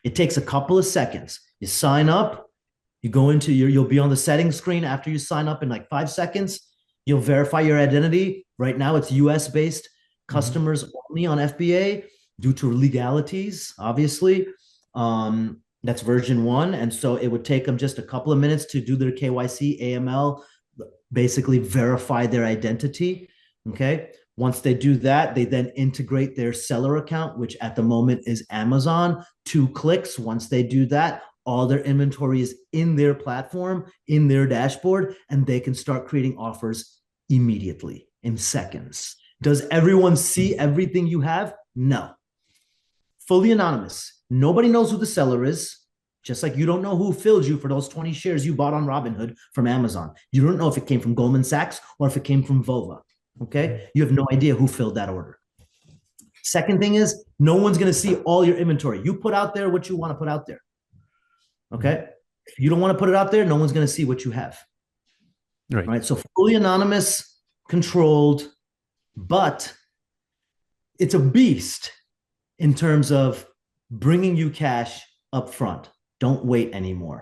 It takes a couple of seconds. You sign up, you go into you'll be on the settings screen after you sign up in like 5 seconds. You'll verify your identity. Right now, it's US based customers only on FBA due to legalities, obviously. That's version 1. And so it would take them just a couple of minutes to do their KYC, AML, basically verify their identity. Okay. Once they do that, they then integrate their seller account, which at the moment is Amazon. 2 clicks. Once they do that, all their inventory is in their platform, in their dashboard, and they can start creating offers immediately in seconds. Does everyone see everything you have? No. Fully anonymous. Nobody knows who the seller is. Just like you don't know who filled you for those 20 shares you bought on Robinhood from Amazon. You don't know if it came from Goldman Sachs or if it came from Vova. Okay. You have no idea who filled that order. Second thing is, no one's going to see all your inventory. You put out there what you want to put out there. Okay. If you don't want to put it out there, no one's going to see what you have. Right. So fully anonymous, controlled, but it's a beast in terms of bringing you cash up front. Don't wait anymore.